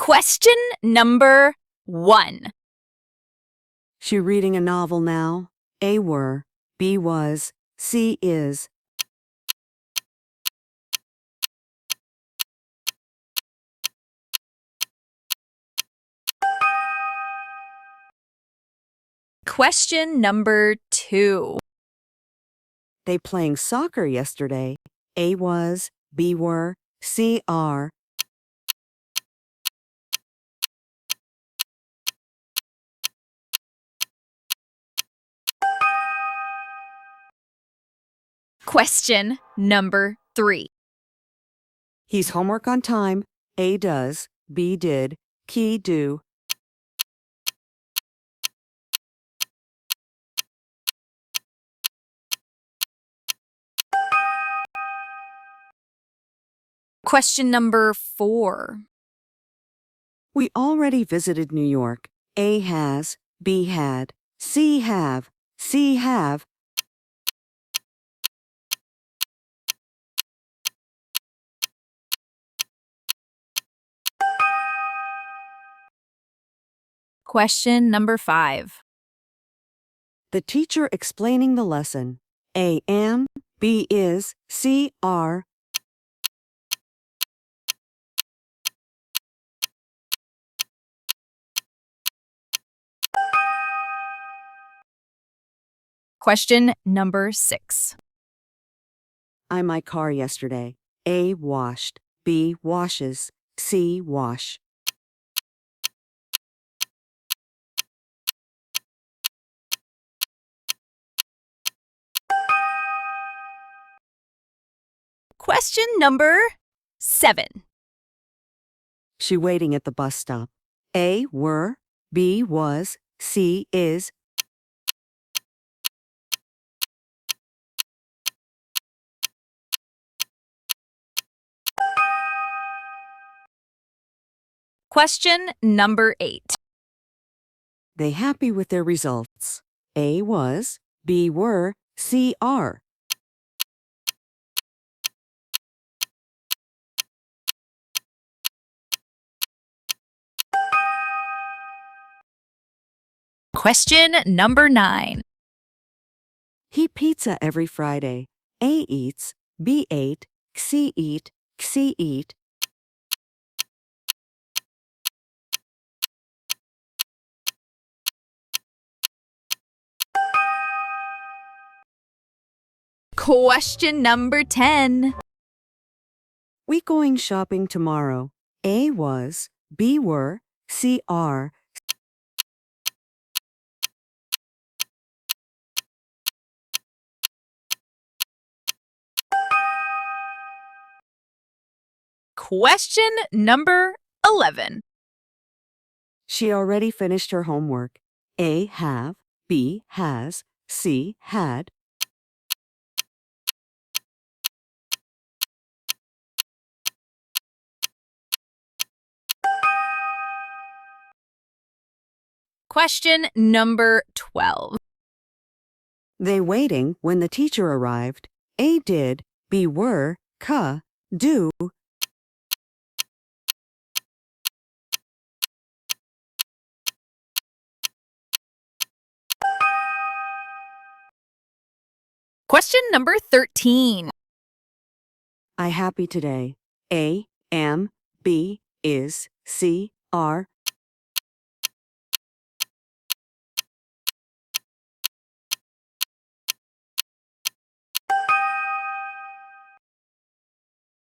Question number 1. She reading a novel now. A were, B was, C is. Question number 2. They playing soccer yesterday. A was, B were, C are. Question number 3. He's homework on time. A does, B did, Key do. Question number 4. We already visited New York. A has, B had, C have, C have. Question number 5. The teacher explaining the lesson. A am, B is, C are. Question number 6. I my car yesterday. A washed, B washes, C wash. Question number 7. She waiting at the bus stop. A were, B was, C is. Question number 8. They happy with their results. A was, B were, C are. Question number 9. He pizza every Friday. A eats, B ate, C eat, C eat. Question number 10. We going shopping tomorrow. A was, B were, C are. Question number 11. She already finished her homework. A have, B has, C had. Question number 12. They waiting when the teacher arrived. A did, B were, ca, do. Question number 13. I happy today. A am, B is, C are.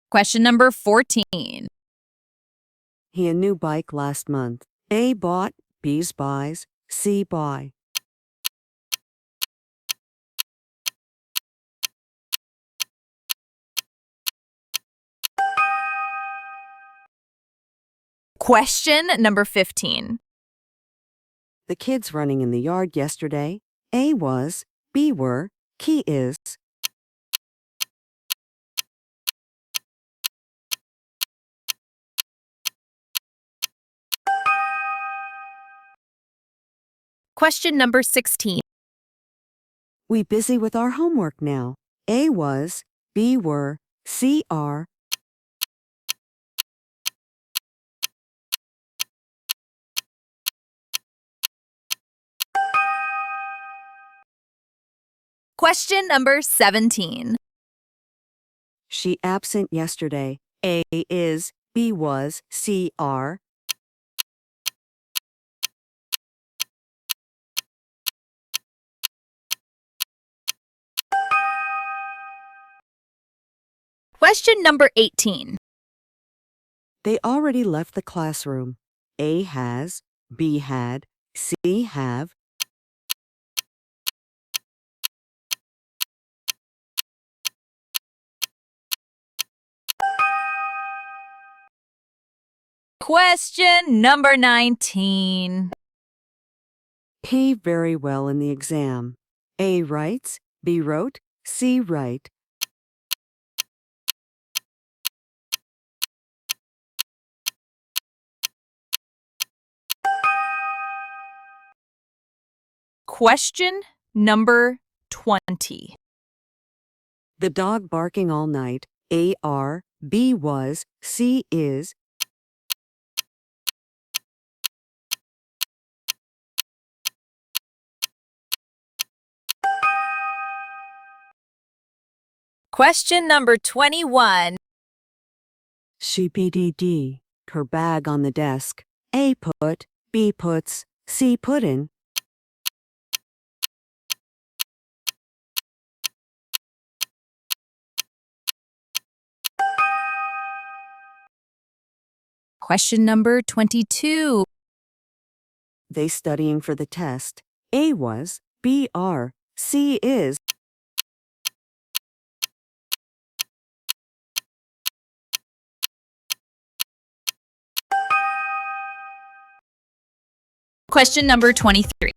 Question number 14. He a new bike last month. A bought, B's buys, C buy. Question number 15. The kids running in the yard yesterday. A was, B were, Key is. Question number 16. We busy with our homework now. A was, B were, C are. Question number 17. She absent yesterday. A is, B was, C are. Question number 18. They already left the classroom. A has, B had, C have. Question number 19. Behave very well in the exam. A writes, B wrote, C write. Question number 20. The dog barking all night. A are, B was, C is. Question number 21. She PDD, her bag on the desk. A put, B puts, C put in. Question number 22. They studying for the test. A was, B are, C is. Question number 23.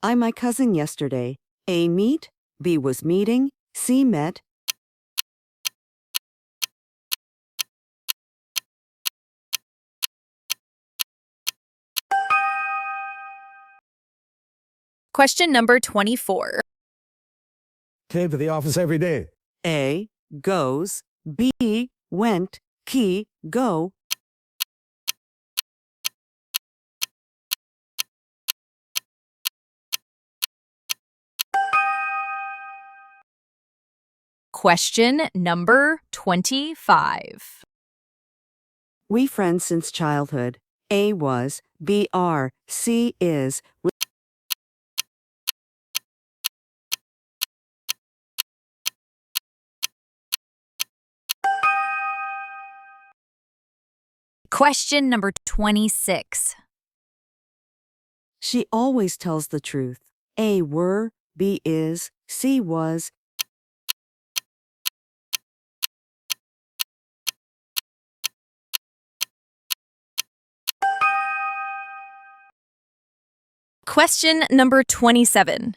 I my cousin yesterday. A meet, B was meeting, C met. Question number 24. Came to the office every day. A goes, B went, key go. Question number 25. We friends since childhood. A was, B are, C is. Question number 26. She always tells the truth. A were, B is, C was. Question number 27.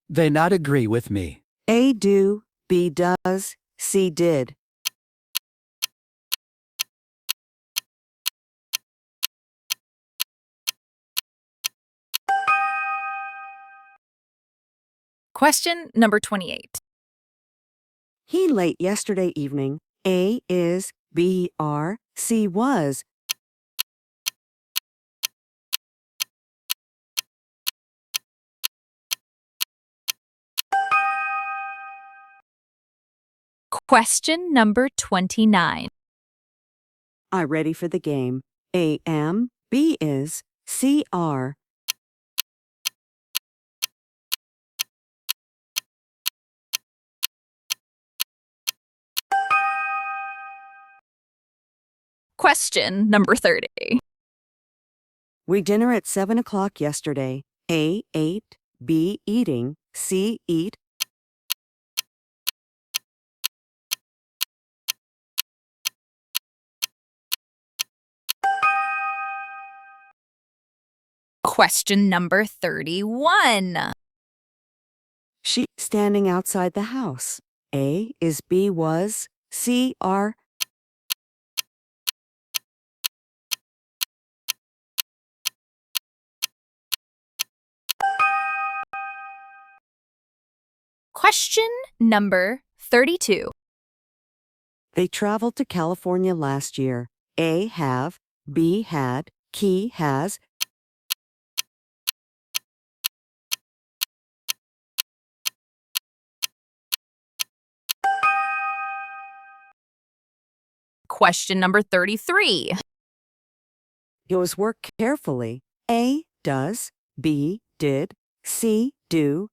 They not agree with me. A do, B does, C did. Question number 28. He late yesterday evening. A is, B are, C was. Question number 29. I ready for the game. A am, B is, C are. Question number 30. We dinner at 7 o'clock yesterday. A ate, B eating, C eat. Question number 31. She standing outside the house. A is, B was, C are. Question number 32. They traveled to California last year. A have, B had, Key has. Question number 33. Yours work carefully. A, does. B, did. C, do.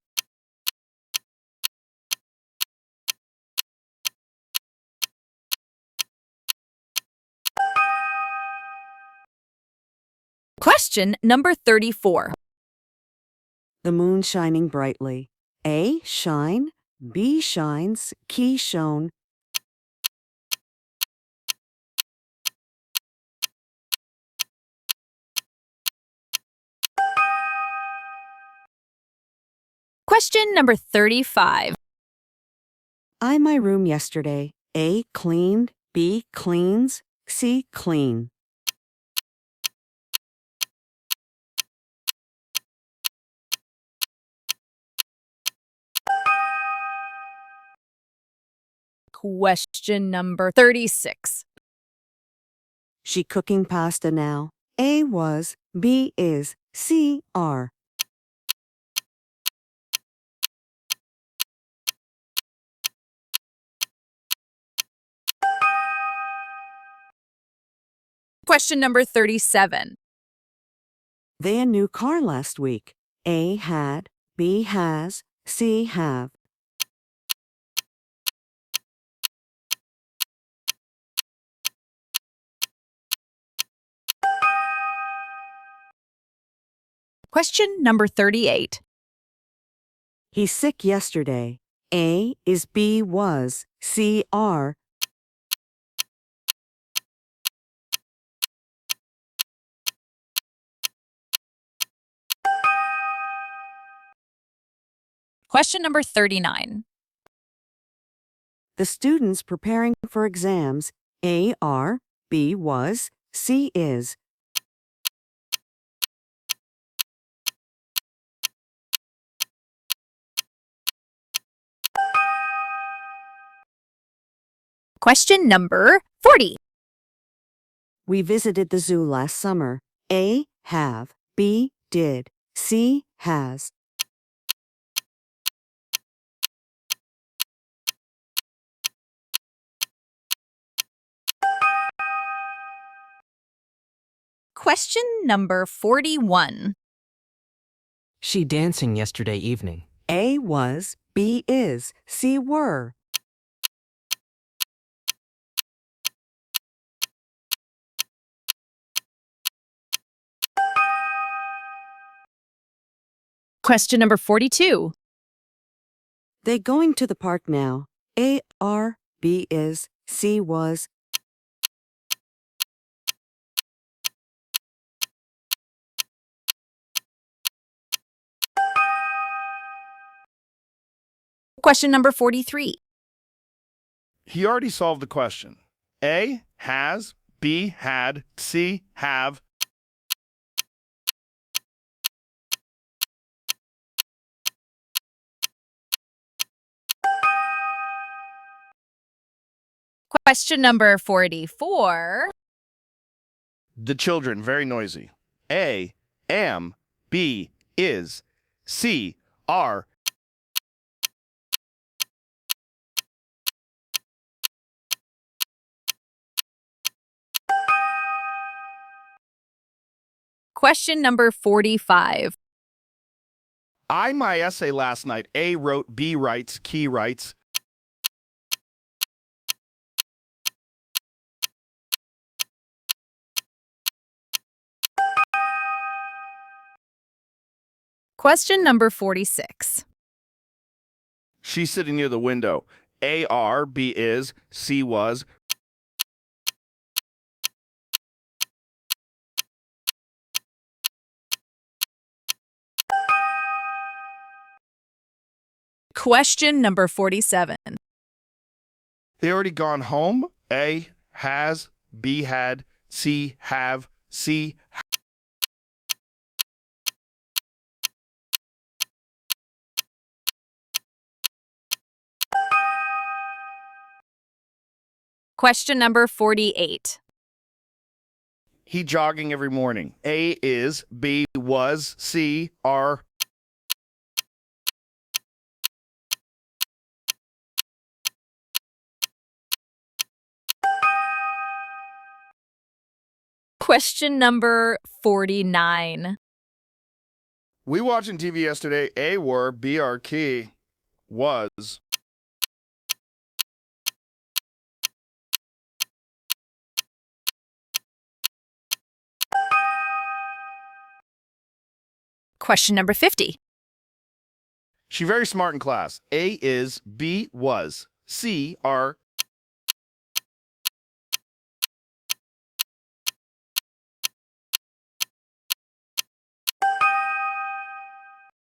Question number 34. The moon shining brightly. A, shine. B, shines. Key shown. Question number 35. I my room yesterday. A, cleaned. B, cleans. C, clean. Question number 36. She cooking pasta now. A, was. B, is. C, are. Question number 37. They a new car last week. A, had. B, has. C, have. Question number 38. He's sick yesterday. A, is. B, was. C, are. Question number 39. The students preparing for exams. A, are. B, was. C, is. Question number 40. We visited the zoo last summer. A, have. B, did. C, has. Question number 41. She dancing yesterday evening. A, was. B, is. C, were. Question number 42. They going to the park now. A, are. B, is. C, was. Question number 43. He already solved the question. A, has. B, had. C, have. Question number 44. The children very noisy. A, am. B, is. C, are. Question number 45. I my essay last night. A wrote, B writes, Key writes. Question number 46. She's sitting near the window. A, are. B, is. C, was. Question number 47. They already gone home. A, has. B, had. C, have. C, Question number 48. he jogging every morning. A, is. B, was. C, are. Question number 49. We watching TV yesterday. A were, B are key, was. Question number 50. She very smart in class. A is, B was, C are,